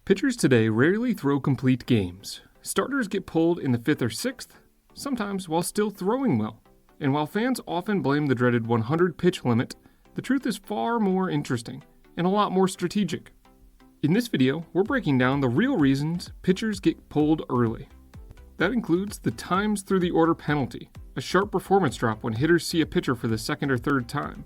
Pitchers today rarely throw complete games. Starters get pulled in the 5th or 6th, sometimes while still throwing well. And while fans often blame the dreaded 100 pitch limit, the truth is far more interesting and a lot more strategic. In this video, we're breaking down the real reasons pitchers get pulled early. That includes the times through the order penalty, a sharp performance drop when hitters see a pitcher for the 2nd or 3rd time,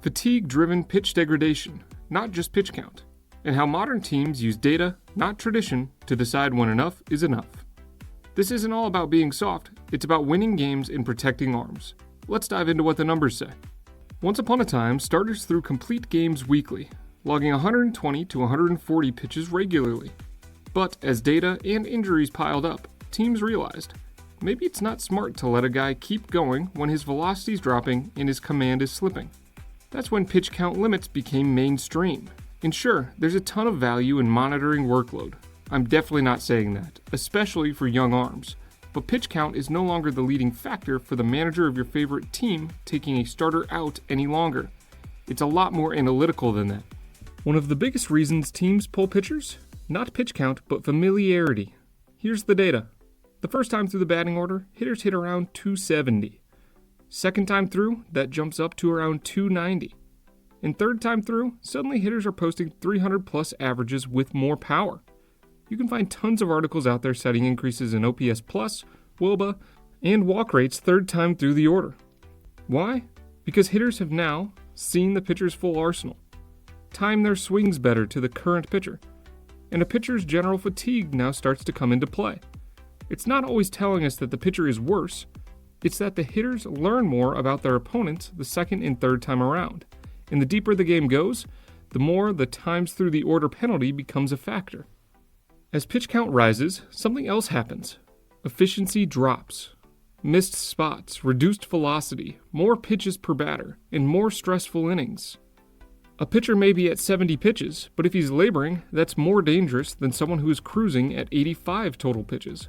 fatigue-driven pitch degradation, not just pitch count, and how modern teams use data, not tradition, to decide when enough is enough. This isn't all about being soft, it's about winning games and protecting arms. Let's dive into what the numbers say. Once upon a time, starters threw complete games weekly, logging 120 to 140 pitches regularly. But as data and injuries piled up, teams realized maybe it's not smart to let a guy keep going when his velocity's dropping and his command is slipping. That's when pitch count limits became mainstream. And sure, there's a ton of value in monitoring workload. I'm definitely not saying that, especially for young arms. But pitch count is no longer the leading factor for the manager of your favorite team taking a starter out any longer. It's a lot more analytical than that. One of the biggest reasons teams pull pitchers? Not pitch count, but familiarity. Here's the data. The first time through the batting order, hitters hit around 270. Second time through, that jumps up to around 290. And third time through, suddenly hitters are posting 300 plus averages with more power. You can find tons of articles out there citing increases in OPS plus, WOBA, and walk rates third time through the order. Why? Because hitters have now seen the pitcher's full arsenal, time their swings better to the current pitcher, and a pitcher's general fatigue now starts to come into play. It's not always telling us that the pitcher is worse, it's that the hitters learn more about their opponents the second and third time around. And the deeper the game goes, the more the times through the order penalty becomes a factor. As pitch count rises, something else happens. Efficiency drops. Missed spots, reduced velocity, more pitches per batter, and more stressful innings. A pitcher may be at 70 pitches, but if he's laboring, that's more dangerous than someone who is cruising at 85 total pitches.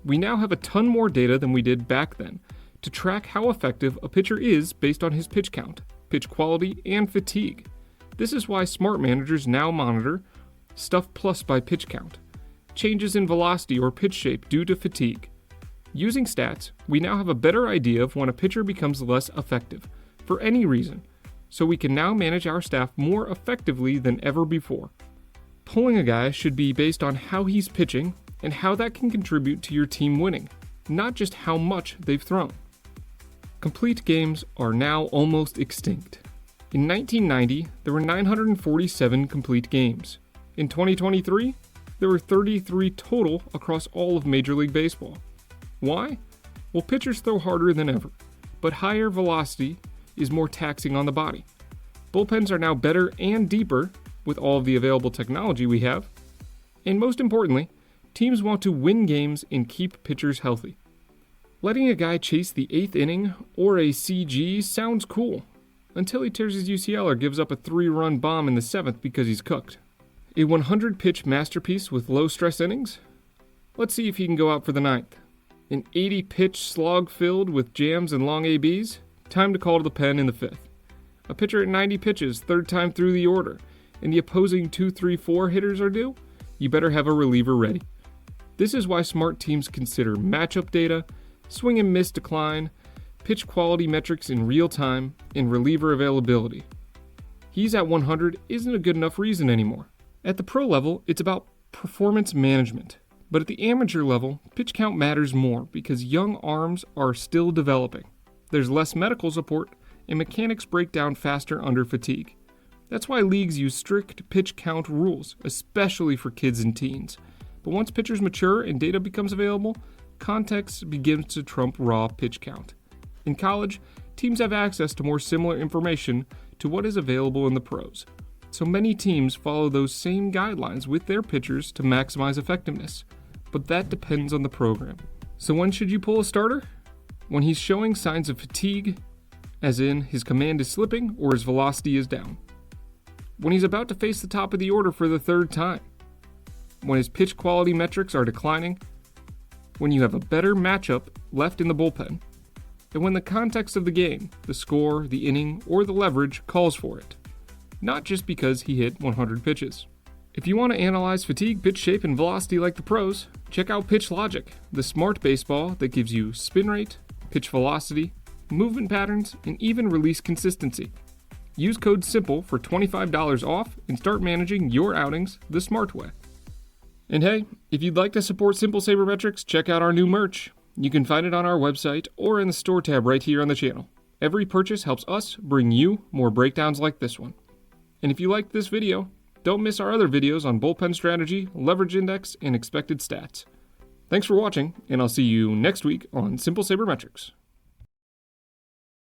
We now have a ton more data than we did back then to track how effective a pitcher is based on his pitch count, pitch quality, and fatigue. This is why smart managers now monitor stuff plus by pitch count, changes in velocity or pitch shape due to fatigue. Using stats, we now have a better idea of when a pitcher becomes less effective, for any reason, so we can now manage our staff more effectively than ever before. Pulling a guy should be based on how he's pitching and how that can contribute to your team winning, not just how much they've thrown. Complete games are now almost extinct. In 1990, there were 947 complete games. In 2023, there were 33 total across all of Major League Baseball. Why? Well, pitchers throw harder than ever, but higher velocity is more taxing on the body. Bullpens are now better and deeper with all of the available technology we have. And most importantly, teams want to win games and keep pitchers healthy. Letting a guy chase the 8th inning or a CG sounds cool, until he tears his UCL or gives up a 3-run bomb in the 7th because he's cooked. A 100-pitch masterpiece with low-stress innings? Let's see if he can go out for the 9th. An 80-pitch slog filled with jams and long ABs? Time to call to the pen in the 5th. A pitcher at 90 pitches, third time through the order, and the opposing 2, 3, 4 hitters are due? You better have a reliever ready. This is why smart teams consider matchup data, swing and miss decline, pitch quality metrics in real time, and reliever availability. He's at 100 isn't a good enough reason anymore. At the pro level, it's about performance management. But at the amateur level, pitch count matters more because young arms are still developing. There's less medical support, and mechanics break down faster under fatigue. That's why leagues use strict pitch count rules, especially for kids and teens. But once pitchers mature and data becomes available, context begins to trump raw pitch count. In college, teams have access to more similar information to what is available in the pros. So many teams follow those same guidelines with their pitchers to maximize effectiveness. But that depends on the program. So when should you pull a starter? When he's showing signs of fatigue, as in his command is slipping or his velocity is down. When he's about to face the top of the order for the 3rd time. When his pitch quality metrics are declining. When you have a better matchup left in the bullpen, and when the context of the game, the score, the inning, or the leverage calls for it, not just because he hit 100 pitches. If you want to analyze fatigue, pitch shape, and velocity like the pros, check out Pitch Logic, the smart baseball that gives you spin rate, pitch velocity, movement patterns, and even release consistency. Use code SIMPLE for $25 off and start managing your outings the smart way. And hey, if you'd like to support Simple Sabermetrics, check out our new merch. You can find it on our website or in the store tab right here on the channel. Every purchase helps us bring you more breakdowns like this one. And if you liked this video, don't miss our other videos on bullpen strategy, leverage index, and expected stats. Thanks for watching, and I'll see you next week on Simple Sabermetrics.